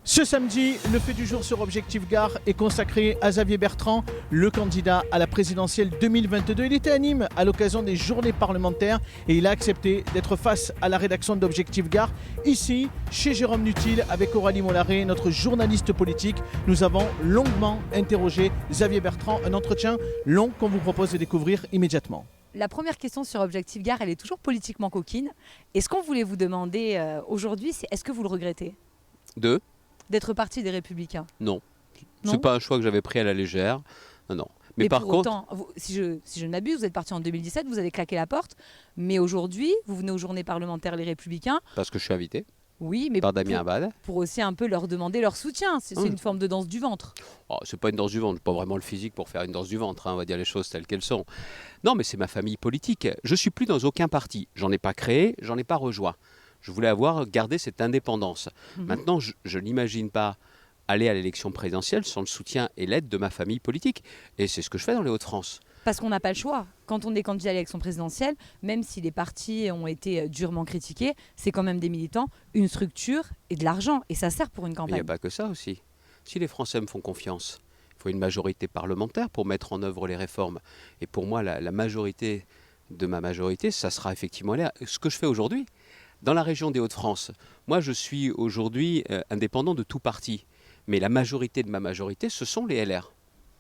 Ce samedi, le fait du jour sur Objectif Gare est consacré à Xavier Bertrand, le candidat à la présidentielle 2022. Il était à Nîmes à l'occasion des journées parlementaires et il a accepté d'être face à la rédaction d'Objectif Gare, ici, chez Jérôme Nutil, avec Aurélie Mollaret, notre journaliste politique. Nous avons longuement interrogé Xavier Bertrand, un entretien long qu'on vous propose de découvrir immédiatement. La première question sur Objectif Gare, elle est toujours politiquement coquine. Et ce qu'on voulait vous demander aujourd'hui, c'est est-ce que vous le regrettez d'être parti des Républicains? Non. C'est pas un choix que j'avais pris à la légère. Non. Mais par contre, autant, si je ne m'abuse, vous êtes parti en 2017, vous avez claqué la porte. Mais aujourd'hui, vous venez aux journées parlementaires Les Républicains. Parce que je suis invité. Oui, mais par Damien Abad. Pour aussi un peu leur demander leur soutien. C'est une forme de danse du ventre. Oh, c'est pas une danse du ventre, pas vraiment le physique pour faire une danse du ventre, on va dire les choses telles qu'elles sont. Non, mais c'est ma famille politique. Je suis plus dans aucun parti. J'en ai pas créé, j'en ai pas rejoint. Je voulais garder cette indépendance. Maintenant, je n'imagine pas aller à l'élection présidentielle sans le soutien et l'aide de ma famille politique. Et c'est ce que je fais dans les Hauts-de-France. Parce qu'on n'a pas le choix. Quand on est candidat à l'élection présidentielle, même si les partis ont été durement critiqués, c'est quand même des militants, une structure et de l'argent. Et ça sert pour une campagne. Il n'y a pas que ça aussi. Si les Français me font confiance, il faut une majorité parlementaire pour mettre en œuvre les réformes. Et pour moi, la majorité de ma majorité, ça sera effectivement ce que je fais aujourd'hui. Dans la région des Hauts-de-France, moi je suis aujourd'hui indépendant de tout parti. Mais la majorité de ma majorité, ce sont les LR.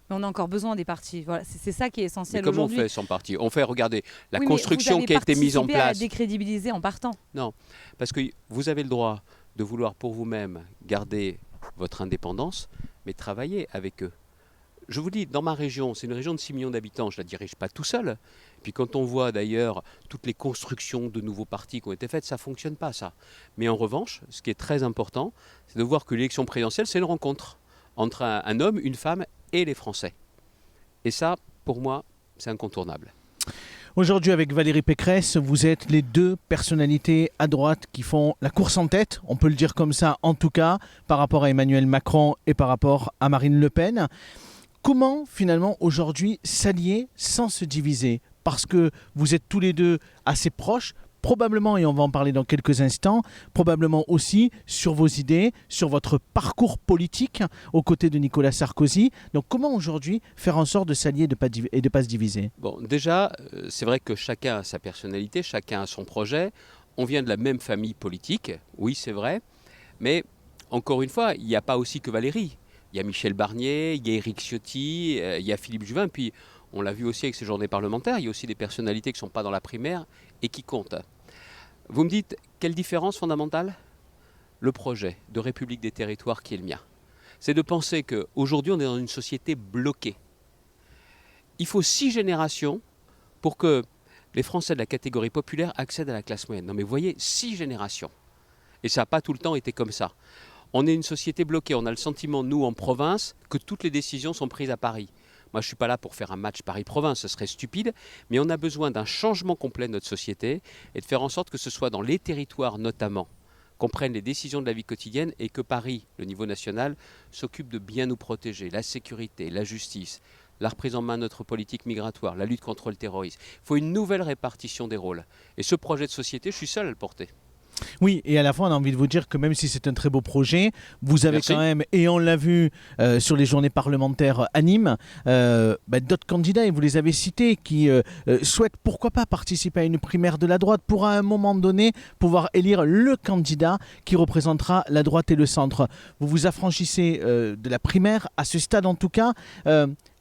Mais on a encore besoin des partis. Voilà, c'est ça qui est essentiel aujourd'hui. Comment on fait sans parti? On fait, regardez, la construction qui a été mise en place. Vous avez participé à décrédibiliser en partant. Non, parce que vous avez le droit de vouloir pour vous-même garder votre indépendance, mais travailler avec eux. Je vous dis, dans ma région, c'est une région de 6 millions d'habitants, je ne la dirige pas tout seul. Puis quand on voit d'ailleurs toutes les constructions de nouveaux partis qui ont été faites, ça ne fonctionne pas ça. Mais en revanche, ce qui est très important, c'est de voir que l'élection présidentielle, c'est une rencontre entre un homme, une femme et les Français. Et ça, pour moi, c'est incontournable. Aujourd'hui, avec Valérie Pécresse, vous êtes les deux personnalités à droite qui font la course en tête, on peut le dire comme ça en tout cas, par rapport à Emmanuel Macron et par rapport à Marine Le Pen. Comment finalement aujourd'hui s'allier sans se diviser? Parce que vous êtes tous les deux assez proches, probablement, et on va en parler dans quelques instants, probablement aussi sur vos idées, sur votre parcours politique aux côtés de Nicolas Sarkozy. Donc comment aujourd'hui faire en sorte de s'allier et de ne pas se diviser? Bon, déjà, c'est vrai que chacun a sa personnalité, chacun a son projet. On vient de la même famille politique, oui c'est vrai, mais encore une fois, il n'y a pas aussi que Valérie. Il y a Michel Barnier, il y a Éric Ciotti, il y a Philippe Juvin, puis on l'a vu aussi avec ces journées parlementaires, il y a aussi des personnalités qui ne sont pas dans la primaire et qui comptent. Vous me dites, quelle différence fondamentale? Le projet de République des territoires qui est le mien. C'est de penser qu'aujourd'hui on est dans une société bloquée. Il faut 6 générations pour que les Français de la catégorie populaire accèdent à la classe moyenne. Non mais vous voyez, 6 générations. Et ça n'a pas tout le temps été comme ça. On est une société bloquée. On a le sentiment, nous, en province, que toutes les décisions sont prises à Paris. Moi, je ne suis pas là pour faire un match Paris-Province, ce serait stupide. Mais on a besoin d'un changement complet de notre société et de faire en sorte que ce soit dans les territoires, notamment, qu'on prenne les décisions de la vie quotidienne et que Paris, le niveau national, s'occupe de bien nous protéger. La sécurité, la justice, la reprise en main de notre politique migratoire, la lutte contre le terrorisme. Il faut une nouvelle répartition des rôles. Et ce projet de société, je suis seul à le porter. Oui, et à la fois on a envie de vous dire que même si c'est un très beau projet, vous avez quand même, et on l'a vu sur les journées parlementaires à Nîmes, d'autres candidats, et vous les avez cités, qui souhaitent pourquoi pas participer à une primaire de la droite pour à un moment donné pouvoir élire le candidat qui représentera la droite et le centre. Vous vous affranchissez de la primaire, à ce stade en tout cas.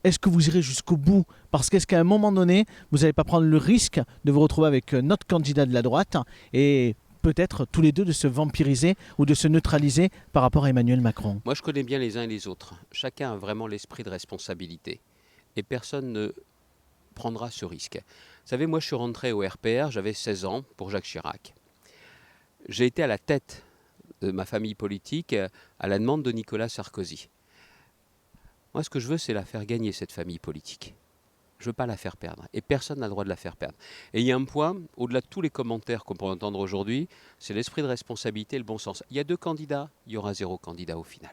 Est-ce que vous irez jusqu'au bout? Parce qu'est-ce qu'à un moment donné, vous n'allez pas prendre le risque de vous retrouver avec notre candidat de la droite et peut-être tous les deux de se vampiriser ou de se neutraliser par rapport à Emmanuel Macron? Moi, je connais bien les uns et les autres. Chacun a vraiment l'esprit de responsabilité. Et personne ne prendra ce risque. Vous savez, moi, je suis rentré au RPR, j'avais 16 ans, pour Jacques Chirac. J'ai été à la tête de ma famille politique à la demande de Nicolas Sarkozy. Moi, ce que je veux, c'est la faire gagner, cette famille politique. Je ne veux pas la faire perdre. Et personne n'a le droit de la faire perdre. Et il y a un point, au-delà de tous les commentaires qu'on peut entendre aujourd'hui, c'est l'esprit de responsabilité et le bon sens. Il y a 2 candidats, il y aura 0 candidat au final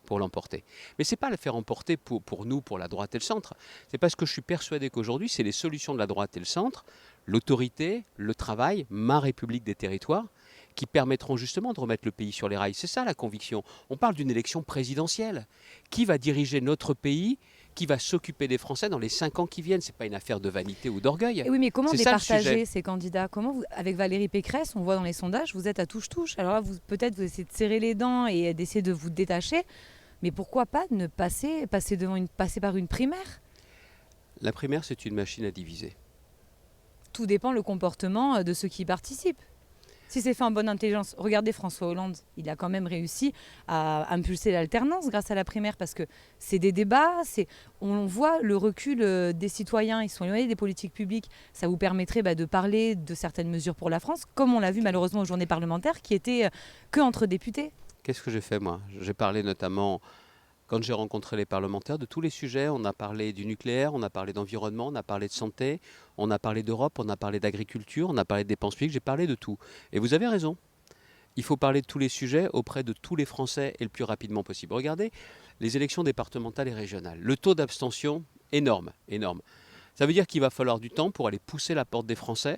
pour l'emporter. Mais ce n'est pas le faire emporter pour nous, pour la droite et le centre. C'est parce que je suis persuadé qu'aujourd'hui, c'est les solutions de la droite et le centre, l'autorité, le travail, ma République des territoires, qui permettront justement de remettre le pays sur les rails. C'est ça la conviction. On parle d'une élection présidentielle. Qui va diriger notre pays ? Qui va s'occuper des Français dans les 5 ans qui viennent? Ce n'est pas une affaire de vanité ou d'orgueil. Et oui, mais comment C'est départager ces candidats? Avec Valérie Pécresse, on voit dans les sondages, vous êtes à touche-touche. Alors là, peut-être vous essayez de serrer les dents et d'essayer de vous détacher. Mais pourquoi pas ne passer par une primaire? La primaire, c'est une machine à diviser. Tout dépend le comportement de ceux qui y participent. Si c'est fait en bonne intelligence, regardez François Hollande, il a quand même réussi à impulser l'alternance grâce à la primaire parce que c'est des débats, on voit le recul des citoyens, ils sont éloignés des politiques publiques. Ça vous permettrait de parler de certaines mesures pour la France, comme on l'a vu malheureusement aux journées parlementaires qui étaient que entre députés. Qu'est-ce que j'ai fait moi? J'ai parlé notamment, quand j'ai rencontré les parlementaires, de tous les sujets. On a parlé du nucléaire, on a parlé d'environnement, on a parlé de santé, on a parlé d'Europe, on a parlé d'agriculture, on a parlé de dépenses publiques, j'ai parlé de tout. Et vous avez raison, il faut parler de tous les sujets auprès de tous les Français et le plus rapidement possible. Regardez les élections départementales et régionales. Le taux d'abstention, énorme, énorme. Ça veut dire qu'il va falloir du temps pour aller pousser la porte des Français,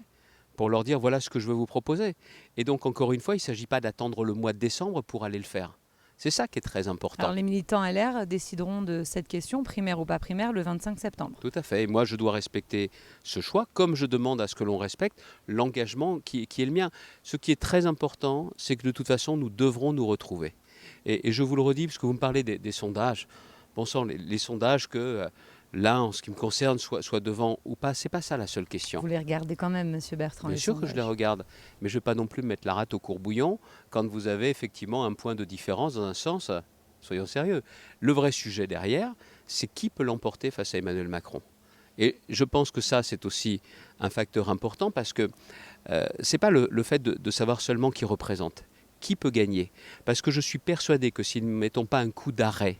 pour leur dire voilà ce que je veux vous proposer. Et donc encore une fois, il ne s'agit pas d'attendre le mois de décembre pour aller le faire. C'est ça qui est très important. Alors les militants LR décideront de cette question, primaire ou pas primaire, le 25 septembre. Tout à fait. Et moi, je dois respecter ce choix, comme je demande à ce que l'on respecte l'engagement qui est le mien. Ce qui est très important, c'est que de toute façon, nous devrons nous retrouver. Et je vous le redis, parce que vous me parlez des sondages. Bon sang, les sondages que... Là, en ce qui me concerne, soit devant ou pas, c'est pas ça la seule question. Vous les regardez quand même, Monsieur Bertrand. Bien sûr que je les regarde, mais je ne vais pas non plus mettre la rate au courbouillon quand vous avez effectivement un point de différence dans un sens, soyons sérieux. Le vrai sujet derrière, c'est qui peut l'emporter face à Emmanuel Macron. Et je pense que ça, c'est aussi un facteur important parce que ce n'est pas le fait de savoir seulement qui représente, qui peut gagner. Parce que je suis persuadé que si nous ne mettons pas un coup d'arrêt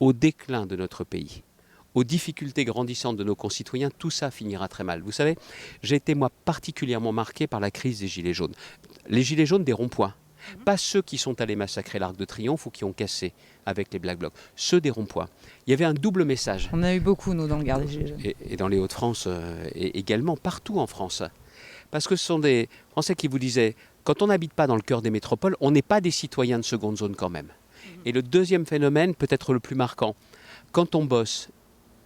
au déclin de notre pays, aux difficultés grandissantes de nos concitoyens, tout ça finira très mal. Vous savez, j'ai été moi particulièrement marqué par la crise des Gilets jaunes. Les Gilets jaunes des ronds-points, pas ceux qui sont allés massacrer l'Arc de Triomphe ou qui ont cassé avec les Black Blocs, ceux des ronds-points. Il y avait un double message. On a eu beaucoup, nous, dans le Gard des Gilets jaunes. Et dans les Hauts-de-France, et également partout en France. Parce que ce sont des Français qui vous disaient, quand on n'habite pas dans le cœur des métropoles, on n'est pas des citoyens de seconde zone quand même. Et le deuxième phénomène, peut-être le plus marquant, quand on bosse,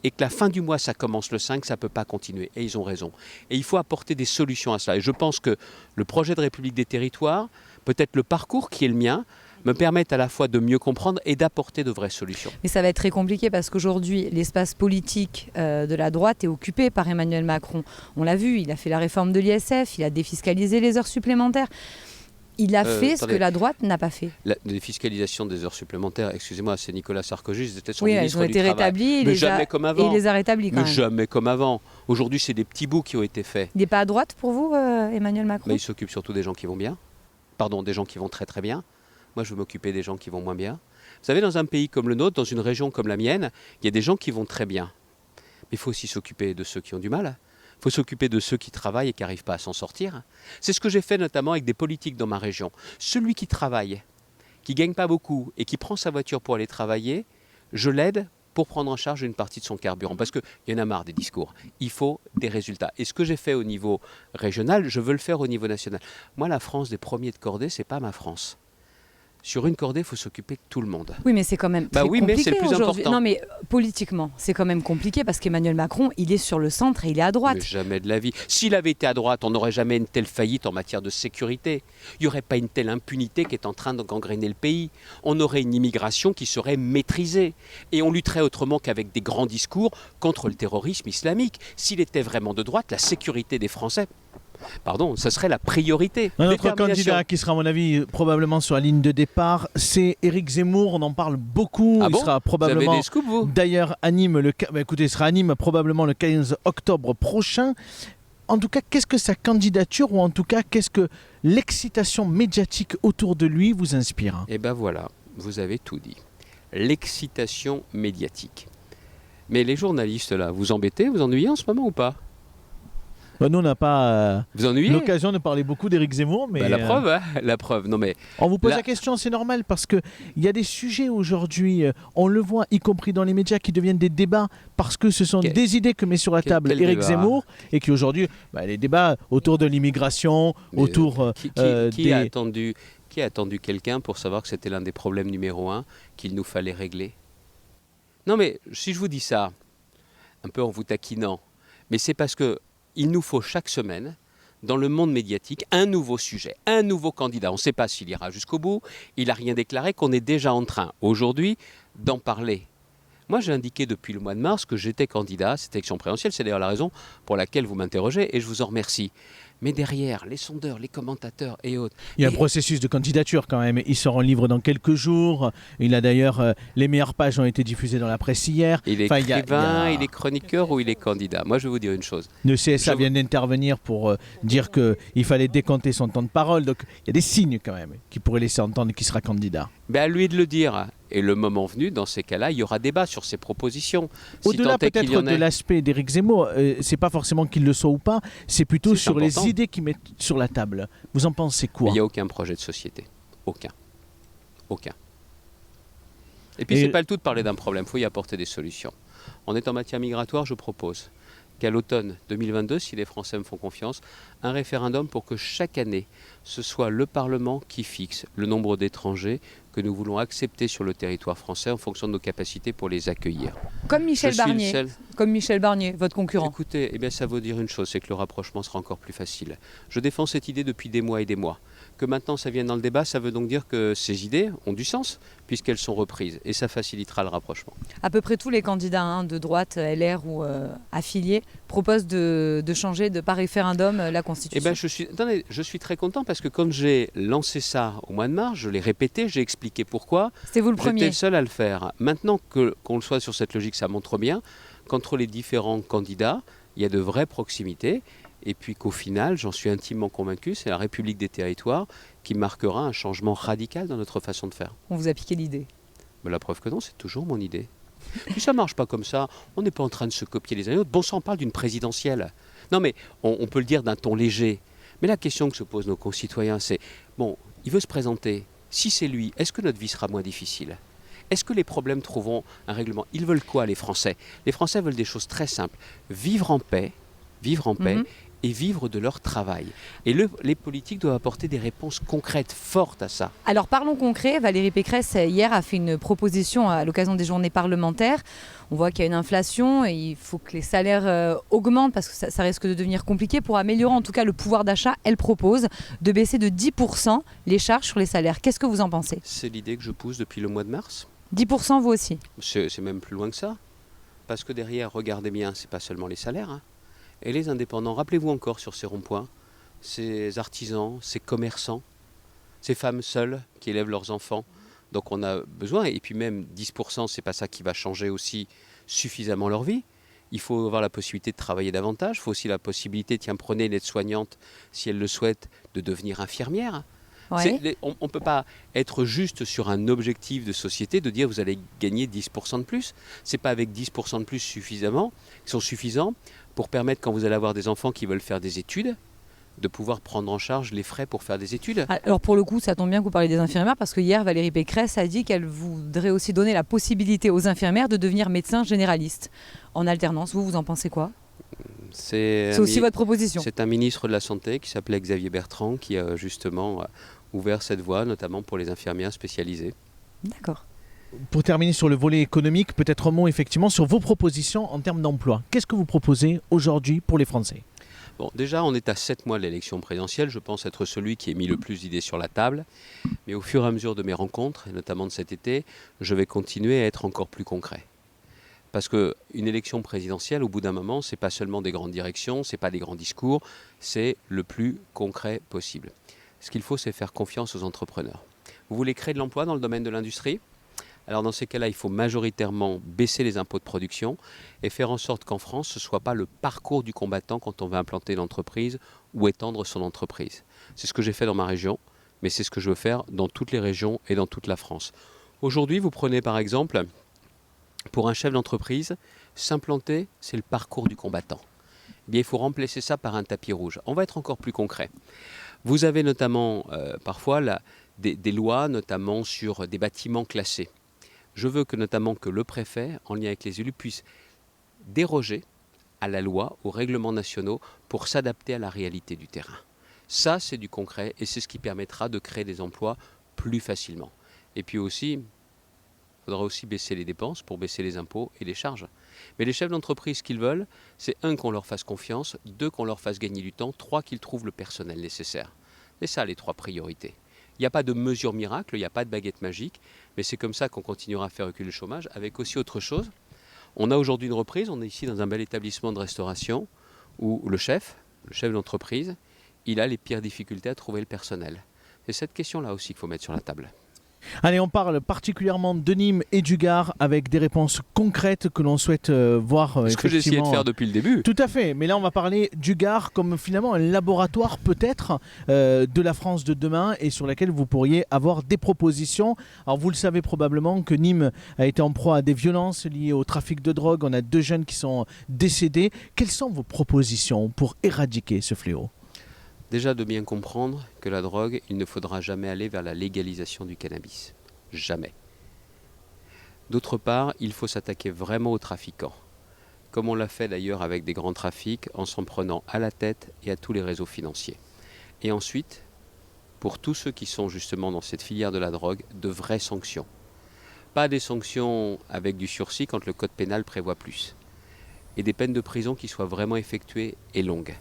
et que la fin du mois, ça commence le 5, ça ne peut pas continuer. Et ils ont raison. Et il faut apporter des solutions à cela. Et je pense que le projet de République des territoires, peut-être le parcours qui est le mien, me permettent à la fois de mieux comprendre et d'apporter de vraies solutions. Mais ça va être très compliqué parce qu'aujourd'hui, l'espace politique de la droite est occupé par Emmanuel Macron. On l'a vu, il a fait la réforme de l'ISF, il a défiscalisé les heures supplémentaires. Il a fait ce que la droite n'a pas fait. La défiscalisation des heures supplémentaires, excusez-moi, c'est Nicolas Sarkozy, c'était son oui, ministre elles ont du été Travail. rétablies, Mais jamais comme avant. Et il les a rétablies quand Mais même. jamais comme avant. Aujourd'hui, c'est des petits bouts qui ont été faits. Il n'est pas à droite pour vous, Emmanuel Macron? Mais il s'occupe surtout des gens qui vont bien. Pardon, des gens qui vont très très bien. Moi, je veux m'occuper des gens qui vont moins bien. Vous savez, dans un pays comme le nôtre, dans une région comme la mienne, il y a des gens qui vont très bien. Mais il faut aussi s'occuper de ceux qui ont du mal. Il faut s'occuper de ceux qui travaillent et qui n'arrivent pas à s'en sortir. C'est ce que j'ai fait notamment avec des politiques dans ma région. Celui qui travaille, qui ne gagne pas beaucoup et qui prend sa voiture pour aller travailler, je l'aide pour prendre en charge une partie de son carburant. Parce qu'il y en a marre des discours. Il faut des résultats. Et ce que j'ai fait au niveau régional, je veux le faire au niveau national. Moi, la France des premiers de cordée, ce n'est pas ma France. Sur une cordée, il faut s'occuper de tout le monde. Oui, mais c'est quand même très compliqué mais c'est le plus aujourd'hui. important. Non, mais politiquement, c'est quand même compliqué parce qu'Emmanuel Macron, il est sur le centre et il est à droite. Mais jamais de la vie. S'il avait été à droite, on n'aurait jamais une telle faillite en matière de sécurité. Il n'y aurait pas une telle impunité qui est en train de gangréner le pays. On aurait une immigration qui serait maîtrisée. Et on lutterait autrement qu'avec des grands discours contre le terrorisme islamique. S'il était vraiment de droite, la sécurité des Français... Pardon, ça serait la priorité. Notre candidat qui sera à mon avis probablement sur la ligne de départ, c'est Éric Zemmour. On en parle beaucoup. Ah il bon sera probablement. Vous avez des scoops, vous ? D'ailleurs, il sera à Nîmes probablement le 15 octobre prochain. En tout cas, qu'est-ce que sa candidature ou en tout cas, qu'est-ce que l'excitation médiatique autour de lui vous inspire ? Eh bien voilà, vous avez tout dit. L'excitation médiatique. Mais les journalistes là, vous embêtez, vous ennuyez en ce moment ou pas ? Nous, on n'a pas Vous ennuyez l'occasion de parler beaucoup d'Éric Zemmour, mais la preuve, hein, la preuve. Non mais on vous pose là- la question, c'est normal, parce qu'il y a des sujets aujourd'hui, on le voit, y compris dans les médias, qui deviennent des débats, parce que ce sont des idées que met sur la table quel Éric débat Zemmour, et qui aujourd'hui, les débats autour de l'immigration, Mais, autour qui des... a attendu quelqu'un pour savoir que c'était l'un des problèmes numéro 1 qu'il nous fallait régler? Non mais si je vous dis ça, un peu en vous taquinant, mais c'est parce que il nous faut chaque semaine, dans le monde médiatique, un nouveau sujet, un nouveau candidat. On ne sait pas s'il ira jusqu'au bout, il n'a rien déclaré, qu'on est déjà en train, aujourd'hui, d'en parler. Moi, j'ai indiqué depuis le mois de mars que j'étais candidat à cette élection présidentielle. C'est d'ailleurs la raison pour laquelle vous m'interrogez et je vous en remercie. Mais derrière, les sondeurs, les commentateurs et autres... Il y a un processus de candidature quand même. Il sort en livre dans quelques jours. Il a d'ailleurs... les meilleures pages ont été diffusées dans la presse hier. Il est écrivain, il est chroniqueur ou il est candidat? Moi, je vais vous dire une chose. Le CSA vient d'intervenir pour dire qu'il fallait décompter son temps de parole. Donc, il y a des signes quand même qui pourraient laisser entendre qu'il sera candidat. À lui de le dire. Et le moment venu, dans ces cas-là, il y aura débat sur ces propositions. Au-delà peut-être de l'aspect d'Éric Zemmour, c'est pas forcément qu'il le soit ou pas, c'est plutôt sur les idées qu'il met sur la table. Vous en pensez quoi? Il n'y a aucun projet de société. Aucun. Et puis, c'est pas le tout de parler d'un problème, il faut y apporter des solutions. On est en matière migratoire, je propose qu'à l'automne 2022, si les Français me font confiance, un référendum pour que chaque année, ce soit le Parlement qui fixe le nombre d'étrangers que nous voulons accepter sur le territoire français en fonction de nos capacités pour les accueillir. Comme Michel Barnier, votre concurrent. Écoutez, ça veut dire une chose, c'est que le rapprochement sera encore plus facile. Je défends cette idée depuis des mois et des mois. Que maintenant ça vienne dans le débat, ça veut donc dire que ces idées ont du sens, puisqu'elles sont reprises, et ça facilitera le rapprochement. À peu près tous les candidats de droite, LR ou affiliés, proposent de changer par référendum la Constitution. Je suis très content, parce que quand j'ai lancé ça au mois de mars, je l'ai répété, j'ai expliqué pourquoi. C'était vous le premier. J'étais le seul à le faire. Maintenant qu'on le soit sur cette logique, ça montre bien qu'entre les différents candidats, il y a de vraies proximités. Et puis qu'au final, j'en suis intimement convaincu, c'est la République des territoires qui marquera un changement radical dans notre façon de faire. On vous a piqué l'idée. La preuve que non, c'est toujours mon idée. Puis ça ne marche pas comme ça, on n'est pas en train de se copier les uns les autres. Bon sang, on parle d'une présidentielle. Non mais on peut le dire d'un ton léger. Mais la question que se posent nos concitoyens, c'est, il veut se présenter, si c'est lui, est-ce que notre vie sera moins difficile ? Est-ce que les problèmes trouveront un règlement ? Ils veulent quoi, les Français ? Les Français veulent des choses très simples. Vivre en paix, et vivre de leur travail. Et les politiques doivent apporter des réponses concrètes, fortes à ça. Alors parlons concret, Valérie Pécresse hier a fait une proposition à l'occasion des journées parlementaires. On voit qu'il y a une inflation et il faut que les salaires augmentent parce que ça risque de devenir compliqué. Pour améliorer en tout cas le pouvoir d'achat, elle propose de baisser de 10% les charges sur les salaires. Qu'est-ce que vous en pensez ? C'est l'idée que je pousse depuis le mois de mars. 10% vous aussi ? C'est même plus loin que ça. Parce que derrière, regardez bien, c'est pas seulement les salaires, Et les indépendants, rappelez-vous encore sur ces ronds-points, ces artisans, ces commerçants, ces femmes seules qui élèvent leurs enfants. Donc on a besoin, et puis même 10%, c'est pas ça qui va changer aussi suffisamment leur vie. Il faut avoir la possibilité de travailler davantage, il faut aussi la possibilité, prenez une aide-soignante, si elle le souhaite, de devenir infirmière. Ouais. On ne peut pas être juste sur un objectif de société, de dire vous allez gagner 10% de plus. Ce n'est pas avec 10% de plus qui sont suffisants pour permettre, quand vous allez avoir des enfants qui veulent faire des études, de pouvoir prendre en charge les frais pour faire des études. Alors pour le coup, ça tombe bien que vous parlez des infirmières, parce que hier, Valérie Pécresse a dit qu'elle voudrait aussi donner la possibilité aux infirmières de devenir médecins généralistes en alternance. Vous en pensez quoi ? C'est aussi votre proposition. C'est un ministre de la Santé qui s'appelait Xavier Bertrand qui a justement ouvert cette voie, notamment pour les infirmières spécialisées. D'accord. Pour terminer sur le volet économique, peut-être un mot effectivement sur vos propositions en termes d'emploi. Qu'est-ce que vous proposez aujourd'hui pour les Français ? Déjà, on est à 7 mois de l'élection présidentielle. Je pense être celui qui ait mis le plus d'idées sur la table. Mais au fur et à mesure de mes rencontres, et notamment de cet été, je vais continuer à être encore plus concret. Parce qu'une élection présidentielle, au bout d'un moment, ce n'est pas seulement des grandes directions, ce n'est pas des grands discours, c'est le plus concret possible. Ce qu'il faut, c'est faire confiance aux entrepreneurs. Vous voulez créer de l'emploi dans le domaine de l'industrie ? Alors dans ces cas-là, il faut majoritairement baisser les impôts de production et faire en sorte qu'en France, ce ne soit pas le parcours du combattant quand on veut implanter une entreprise ou étendre son entreprise. C'est ce que j'ai fait dans ma région, mais c'est ce que je veux faire dans toutes les régions et dans toute la France. Aujourd'hui, vous prenez par exemple, pour un chef d'entreprise, s'implanter, c'est le parcours du combattant. bien, il faut remplacer ça par un tapis rouge. On va être encore plus concret. Vous avez notamment parfois des lois, notamment sur des bâtiments classés. Je veux que notamment que le préfet, en lien avec les élus, puisse déroger à la loi, aux règlements nationaux, pour s'adapter à la réalité du terrain. Ça, c'est du concret et c'est ce qui permettra de créer des emplois plus facilement. Et puis aussi, il faudra aussi baisser les dépenses pour baisser les impôts et les charges. Mais les chefs d'entreprise, ce qu'ils veulent, c'est 1, qu'on leur fasse confiance, 2, qu'on leur fasse gagner du temps, 3, qu'ils trouvent le personnel nécessaire. C'est ça les 3 priorités. Il n'y a pas de mesure miracle, il n'y a pas de baguette magique, mais c'est comme ça qu'on continuera à faire reculer le chômage, avec aussi autre chose. On a aujourd'hui une reprise, on est ici dans un bel établissement de restauration où le chef d'entreprise, il a les pires difficultés à trouver le personnel. C'est cette question-là aussi qu'il faut mettre sur la table. Allez, on parle particulièrement de Nîmes et du Gard avec des réponses concrètes que l'on souhaite voir. Ce que j'ai essayé de faire depuis le début. Tout à fait, mais là on va parler du Gard comme finalement un laboratoire peut-être de la France de demain et sur laquelle vous pourriez avoir des propositions. Alors vous le savez probablement que Nîmes a été en proie à des violences liées au trafic de drogue. On a 2 jeunes qui sont décédés. Quelles sont vos propositions pour éradiquer ce fléau ? Déjà de bien comprendre que la drogue, il ne faudra jamais aller vers la légalisation du cannabis. Jamais. D'autre part, il faut s'attaquer vraiment aux trafiquants. Comme on l'a fait d'ailleurs avec des grands trafics, en s'en prenant à la tête et à tous les réseaux financiers. Et ensuite, pour tous ceux qui sont justement dans cette filière de la drogue, de vraies sanctions. Pas des sanctions avec du sursis quand le code pénal prévoit plus. Et des peines de prison qui soient vraiment effectuées et longues.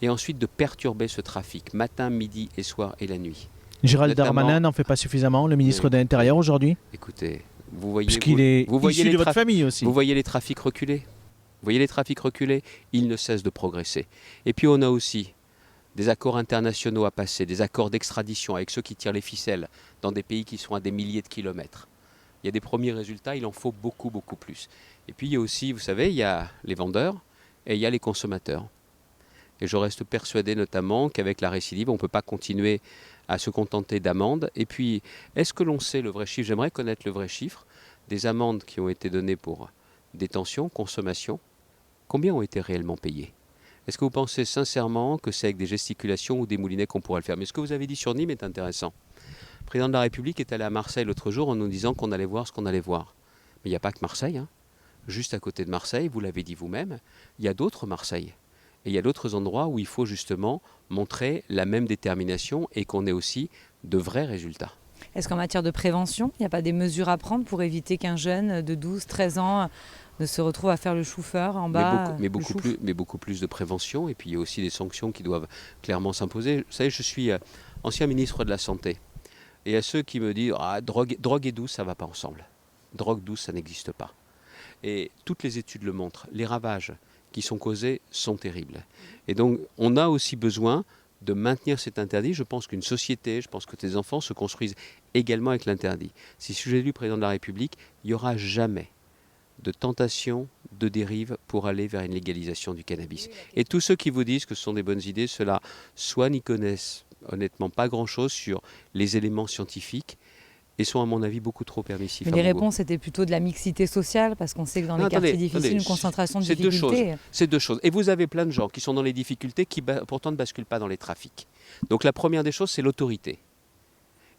Et ensuite de perturber ce trafic, matin, midi et soir et la nuit. Gérald Darmanin n'en fait pas suffisamment, le ministre de l'Intérieur aujourd'hui ? Écoutez, vous voyez... Puisqu'il est issu de votre famille aussi. Vous voyez les trafics reculer ? Vous voyez les trafics reculer ? Ils ne cessent de progresser. Et puis on a aussi des accords internationaux à passer, des accords d'extradition avec ceux qui tirent les ficelles dans des pays qui sont à des milliers de kilomètres. Il y a des premiers résultats, il en faut beaucoup, beaucoup plus. Et puis il y a aussi, vous savez, il y a les vendeurs et il y a les consommateurs. Et je reste persuadé notamment qu'avec la récidive, on ne peut pas continuer à se contenter d'amendes. Et puis, est-ce que l'on sait le vrai chiffre ? J'aimerais connaître le vrai chiffre des amendes qui ont été données pour détention, consommation. Combien ont été réellement payées ? Est-ce que vous pensez sincèrement que c'est avec des gesticulations ou des moulinets qu'on pourrait le faire ? Mais ce que vous avez dit sur Nîmes est intéressant. Le président de la République est allé à Marseille l'autre jour en nous disant qu'on allait voir ce qu'on allait voir. Mais il n'y a pas que Marseille. Hein. Juste à côté de Marseille, vous l'avez dit vous-même, il y a d'autres Marseilles. Et il y a d'autres endroits où il faut justement montrer la même détermination et qu'on ait aussi de vrais résultats. Est-ce qu'en matière de prévention, il n'y a pas des mesures à prendre pour éviter qu'un jeune de 12, 13 ans ne se retrouve à faire le chauffeur en bas mais beaucoup plus de prévention. Et puis il y a aussi des sanctions qui doivent clairement s'imposer. Vous savez, je suis ancien ministre de la Santé. Et à ceux qui me disent « drogue et douce, ça ne va pas ensemble. Drogue douce, ça n'existe pas. » Et toutes les études le montrent. Les ravages qui sont causés sont terribles. Et donc, on a aussi besoin de maintenir cet interdit. Je pense qu'une société, je pense que tes enfants se construisent également avec l'interdit. Si je suis élu président de la République, il n'y aura jamais de tentation, de dérive pour aller vers une légalisation du cannabis. Et tous ceux qui vous disent que ce sont des bonnes idées, ceux-là, soit n'y connaissent honnêtement pas grand-chose sur les éléments scientifiques, et sont à mon avis beaucoup trop permissifs. Mais les réponses étaient plutôt de la mixité sociale, parce qu'on sait que dans les quartiers difficiles, une concentration de difficultés. C'est 2 choses. Et vous avez plein de gens qui sont dans les difficultés, qui pourtant ne basculent pas dans les trafics. Donc la première des choses, c'est l'autorité.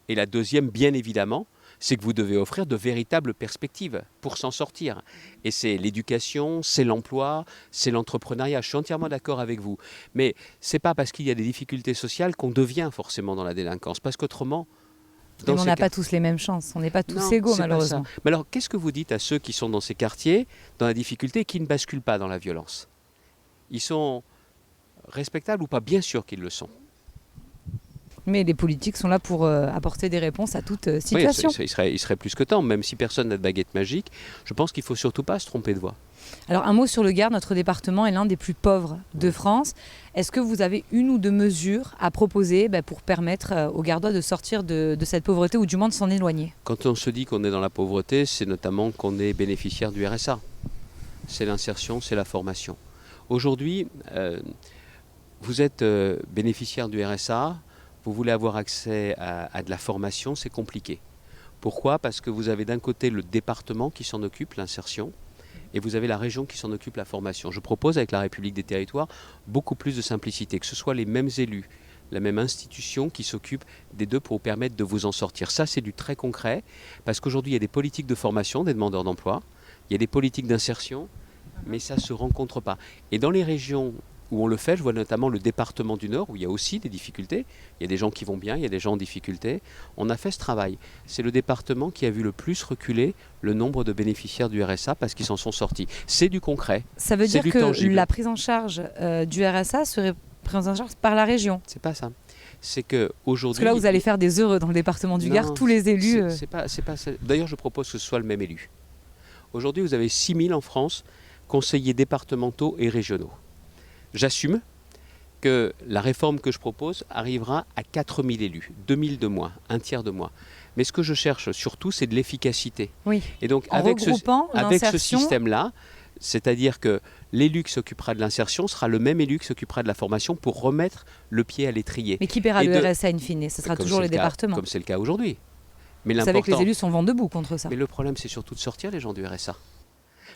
Et la deuxième, bien évidemment, c'est que vous devez offrir de véritables perspectives pour s'en sortir. Et c'est l'éducation, c'est l'emploi, c'est l'entrepreneuriat. Je suis entièrement d'accord avec vous. Mais ce n'est pas parce qu'il y a des difficultés sociales qu'on devient forcément dans la délinquance. Parce qu'autrement... Mais on n'a pas tous les mêmes chances, on n'est pas tous égaux malheureusement. Mais alors qu'est-ce que vous dites à ceux qui sont dans ces quartiers, dans la difficulté, qui ne basculent pas dans la violence ? Ils sont respectables ou pas ? Bien sûr qu'ils le sont. Mais les politiques sont là pour apporter des réponses à toute situation. Oui, il serait plus que temps, même si personne n'a de baguette magique. Je pense qu'il ne faut surtout pas se tromper de voie. Alors un mot sur le Gard, notre département est l'un des plus pauvres de France. Est-ce que vous avez 1 ou 2 mesures à proposer pour permettre aux Gardois de sortir de cette pauvreté ou du moins de s'en éloigner ? Quand on se dit qu'on est dans la pauvreté, c'est notamment qu'on est bénéficiaire du RSA. C'est l'insertion, c'est la formation. Aujourd'hui, vous êtes bénéficiaire du RSA, vous voulez avoir accès à de la formation, c'est compliqué. Pourquoi ? Parce que vous avez d'un côté le département qui s'en occupe, l'insertion, et vous avez la région qui s'en occupe la formation. Je propose avec la République des territoires beaucoup plus de simplicité, que ce soit les mêmes élus, la même institution qui s'occupe des deux pour vous permettre de vous en sortir. Ça, c'est du très concret, parce qu'aujourd'hui, il y a des politiques de formation des demandeurs d'emploi, il y a des politiques d'insertion, mais ça ne se rencontre pas. Et dans les régions où on le fait, je vois notamment le département du Nord, où il y a aussi des difficultés. Il y a des gens qui vont bien, il y a des gens en difficulté. On a fait ce travail. C'est le département qui a vu le plus reculer le nombre de bénéficiaires du RSA parce qu'ils s'en sont sortis. C'est du concret. Ça veut dire du que tangible. la prise en charge du RSA serait prise en charge par la région. C'est pas ça. C'est qu'aujourd'hui... Parce que là, vous allez faire des heureux dans le département du Gard, tous les élus... C'est pas ça. D'ailleurs, je propose que ce soit le même élu. Aujourd'hui, vous avez 6000 en France, conseillers départementaux et régionaux. J'assume que la réforme que je propose arrivera à 4000 élus, 2000 de moins, un tiers de moins. Mais ce que je cherche surtout, c'est de l'efficacité. Oui. Et donc, En avec ce l'insertion... système-là, c'est-à-dire que l'élu qui s'occupera de l'insertion sera le même élu qui s'occupera de la formation pour remettre le pied à l'étrier. Mais qui paiera le RSA in fine? Ce sera toujours les départements. Comme c'est le cas aujourd'hui. Mais vous savez que les élus sont vent debout contre ça. Mais le problème, c'est surtout de sortir les gens du RSA.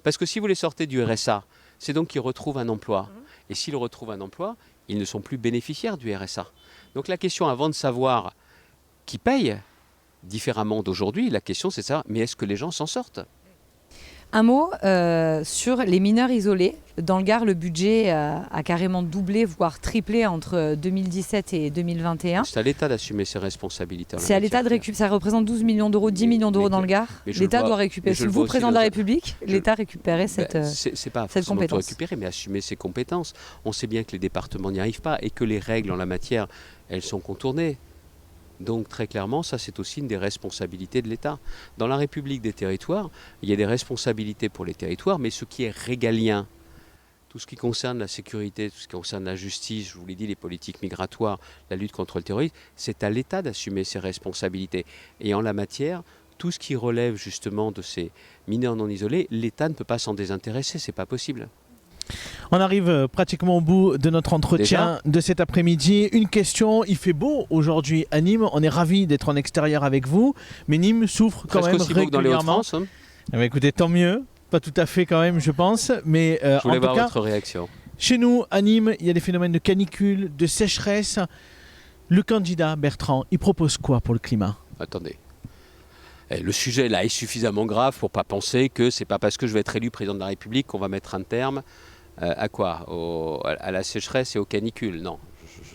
Parce que si vous les sortez du RSA, c'est donc qu'ils retrouvent un emploi. Et s'ils retrouvent un emploi, ils ne sont plus bénéficiaires du RSA. Donc la question, avant de savoir qui paye différemment d'aujourd'hui, la question c'est ça, mais est-ce que les gens s'en sortent? Un mot sur les mineurs isolés. Dans le Gard, le budget a carrément doublé, voire triplé entre 2017 et 2021. C'est à l'État d'assumer ses responsabilités. C'est à l'État de récupérer. Ça représente 12 millions d'euros, 10 millions d'euros dans le Gard. L'État doit récupérer. Si vous, président de la République, l'État récupérait cette compétence. C'est pas forcément tout récupérer, mais assumer ses compétences. On sait bien que les départements n'y arrivent pas et que les règles en la matière, elles sont contournées. Donc très clairement, ça c'est aussi une des responsabilités de l'État. Dans la République des territoires, il y a des responsabilités pour les territoires, mais ce qui est régalien, tout ce qui concerne la sécurité, tout ce qui concerne la justice, je vous l'ai dit, les politiques migratoires, la lutte contre le terrorisme, c'est à l'État d'assumer ses responsabilités. Et en la matière, tout ce qui relève justement de ces mineurs non isolés, l'État ne peut pas s'en désintéresser, c'est pas possible. On arrive pratiquement au bout de notre entretien de cet après-midi. Une question, il fait beau aujourd'hui à Nîmes, on est ravis d'être en extérieur avec vous, mais Nîmes souffre quand même régulièrement. Dans les Hauts-de-France, hein. Écoutez, tant mieux, pas tout à fait quand même je pense, mais je voulais en tout voir cas, votre réaction. Chez nous, à Nîmes, il y a des phénomènes de canicule, de sécheresse. Le candidat Bertrand, il propose quoi pour le climat? Attendez. Le sujet là est suffisamment grave pour ne pas penser que c'est pas parce que je vais être élu président de la République qu'on va mettre un terme à quoi? À la sécheresse et aux canicules. Non,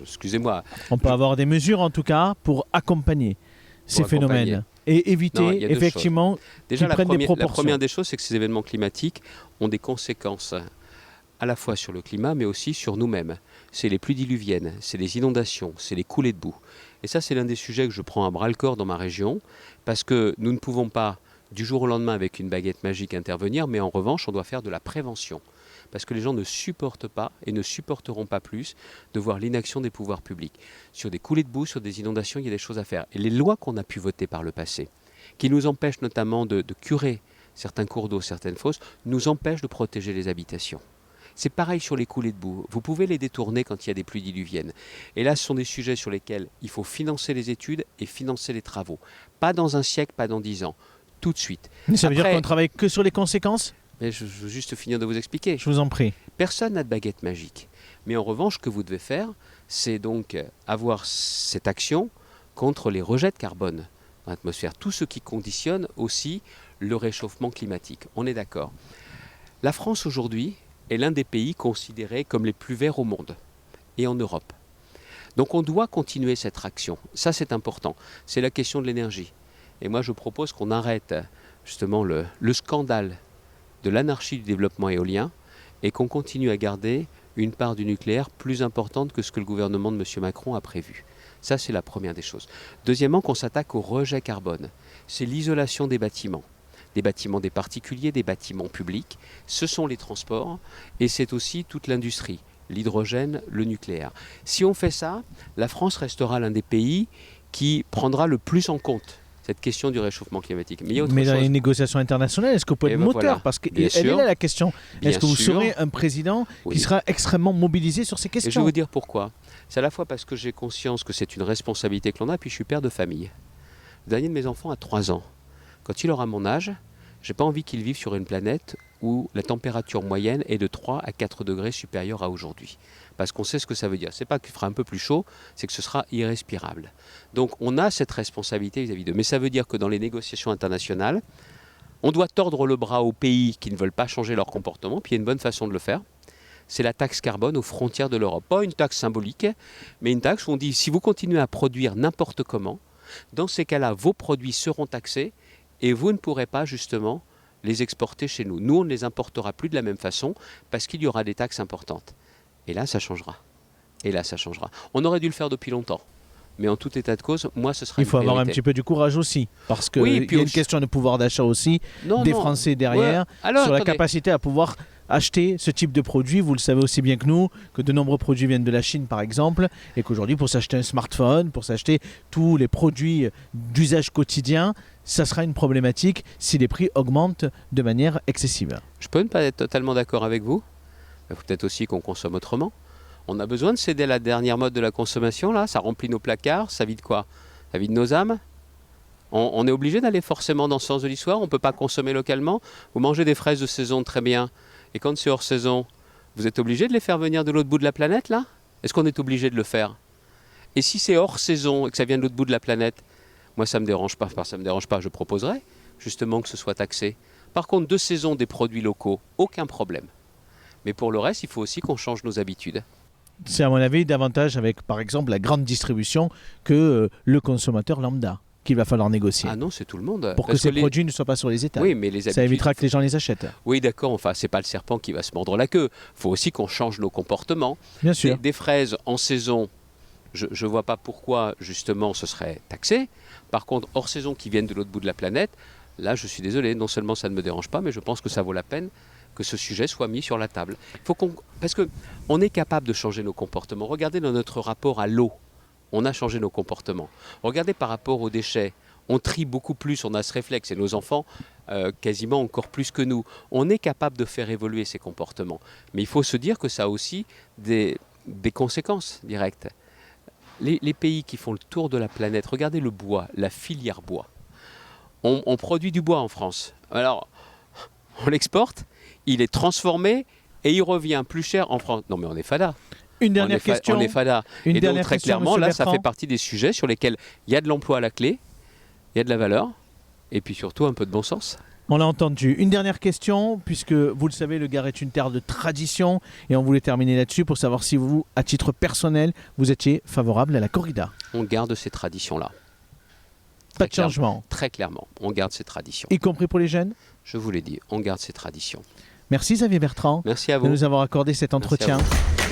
excusez-moi. On peut avoir des mesures en tout cas pour accompagner ces phénomènes et éviter effectivement déjà qu'ils prennent des proportions. La première des choses, c'est que ces événements climatiques ont des conséquences à la fois sur le climat mais aussi sur nous-mêmes. C'est les pluies diluviennes, c'est les inondations, c'est les coulées de boue. Et ça, c'est l'un des sujets que je prends à bras-le-corps dans ma région parce que nous ne pouvons pas du jour au lendemain avec une baguette magique intervenir, mais en revanche, on doit faire de la prévention. Parce que les gens ne supportent pas et ne supporteront pas plus de voir l'inaction des pouvoirs publics. Sur des coulées de boue, sur des inondations, il y a des choses à faire. Et les lois qu'on a pu voter par le passé, qui nous empêchent notamment de curer certains cours d'eau, certaines fosses, nous empêchent de protéger les habitations. C'est pareil sur les coulées de boue. Vous pouvez les détourner quand il y a des pluies diluviennes. Et là, ce sont des sujets sur lesquels il faut financer les études et financer les travaux. Pas dans un siècle, pas dans 10 ans. Tout de suite. Mais ça veut dire qu'on ne travaille que sur les conséquences ? Mais je veux juste finir de vous expliquer. Je vous en prie. Personne n'a de baguette magique. Mais en revanche, ce que vous devez faire, c'est donc avoir cette action contre les rejets de carbone dans l'atmosphère. Tout ce qui conditionne aussi le réchauffement climatique. On est d'accord. La France aujourd'hui est l'un des pays considérés comme les plus verts au monde et en Europe. Donc on doit continuer cette action. Ça, c'est important. C'est la question de l'énergie. Et moi, je propose qu'on arrête justement le scandale de l'anarchie du développement éolien et qu'on continue à garder une part du nucléaire plus importante que ce que le gouvernement de M. Macron a prévu. Ça, c'est la première des choses. Deuxièmement, qu'on s'attaque au rejet carbone. C'est l'isolation des bâtiments des particuliers, des bâtiments publics. Ce sont les transports et c'est aussi toute l'industrie, l'hydrogène, le nucléaire. Si on fait ça, la France restera l'un des pays qui prendra le plus en compte cette question du réchauffement climatique. Mais dans les négociations internationales, est-ce que vous pouvez être moteur voilà. Parce qu'elle est là la question. Est-ce que vous serez un président qui sera extrêmement mobilisé sur ces questions? Et je vais vous dire pourquoi. C'est à la fois parce que j'ai conscience que c'est une responsabilité que l'on a, puis je suis père de famille. Le dernier de mes enfants a 3 ans. Quand il aura mon âge, J'ai pas envie qu'ils vivent sur une planète où la température moyenne est de 3 à 4 degrés supérieure à aujourd'hui. Parce qu'on sait ce que ça veut dire. C'est pas qu'il fera un peu plus chaud, c'est que ce sera irrespirable. Donc on a cette responsabilité vis-à-vis d'eux. Mais ça veut dire que dans les négociations internationales, on doit tordre le bras aux pays qui ne veulent pas changer leur comportement. Puis il y a une bonne façon de le faire. C'est la taxe carbone aux frontières de l'Europe. Pas une taxe symbolique, mais une taxe où on dit si vous continuez à produire n'importe comment, dans ces cas-là, vos produits seront taxés et vous ne pourrez pas justement les exporter chez nous. Nous, on ne les importera plus de la même façon parce qu'il y aura des taxes importantes. Et là, ça changera. Et là, ça changera. On aurait dû le faire depuis longtemps. Mais en tout état de cause, moi, ce sera Il faut avoir un petit peu du courage aussi. Parce qu'il oui, y a une question de pouvoir d'achat aussi des Français derrière, ouais. Alors, sur la attendez. capacité à pouvoir acheter ce type de produit. Vous le savez aussi bien que nous, que de nombreux produits viennent de la Chine, par exemple, et qu'aujourd'hui, pour s'acheter un smartphone, pour s'acheter tous les produits d'usage quotidien, ça sera une problématique si les prix augmentent de manière excessive. Je peux ne pas être totalement d'accord avec vous. Il faut peut-être aussi qu'on consomme autrement. On a besoin de céder à la dernière mode de la consommation, là. Ça remplit nos placards, ça vide quoi? Ça vide nos âmes. On est obligé d'aller forcément dans ce sens de l'histoire. On ne peut pas consommer localement. Vous mangez des fraises de saison, très bien. Et quand c'est hors saison, vous êtes obligé de les faire venir de l'autre bout de la planète, là? Est-ce qu'on est obligé de le faire? Et si c'est hors saison et que ça vient de l'autre bout de la planète, moi, ça ne me dérange pas. Enfin, ça me dérange pas. Je proposerais justement que ce soit taxé. Par contre, de saison, des produits locaux, aucun problème. Mais pour le reste, il faut aussi qu'on change nos habitudes. C'est à mon avis davantage avec, par exemple, la grande distribution que le consommateur lambda qu'il va falloir négocier. Ah non, c'est tout le monde. Pour que ces produits ne soient pas sur les étals. Oui, mais les habitudes... Ça évitera que les gens les achètent. Oui, d'accord. Enfin, c'est pas le serpent qui va se mordre la queue. Il faut aussi qu'on change nos comportements. Bien sûr. Des fraises en saison, je ne vois pas pourquoi, justement, ce serait taxé. Par contre, hors saison qui viennent de l'autre bout de la planète, là, je suis désolé. Non seulement ça ne me dérange pas, mais je pense que ça vaut la peine que ce sujet soit mis sur la table. Parce qu'on est capable de changer nos comportements. Regardez dans notre rapport à l'eau, on a changé nos comportements. Regardez par rapport aux déchets, on trie beaucoup plus, on a ce réflexe, et nos enfants quasiment encore plus que nous. On est capable de faire évoluer ces comportements. Mais il faut se dire que ça a aussi des conséquences directes. Les pays qui font le tour de la planète, regardez le bois, la filière bois. On produit du bois en France. Alors, on l'exporte, il est transformé et il revient plus cher en France. Non mais on est fada. Une dernière question. On est fada. Une et donc dernière très question, clairement, Monsieur là, Bertrand. ça fait partie des sujets sur lesquels il y a de l'emploi à la clé, il y a de la valeur, et puis surtout un peu de bon sens. On l'a entendu. Une dernière question, puisque vous le savez, le Gard est une terre de tradition, et on voulait terminer là-dessus pour savoir si vous, à titre personnel, vous étiez favorable à la corrida. On garde ces traditions-là. Pas de changement. Très clairement, on garde ces traditions. Y compris pour les jeunes? Je vous l'ai dit, on garde ces traditions. Merci Xavier Bertrand Merci à de vous. nous avoir accordé cet entretien. Merci à vous.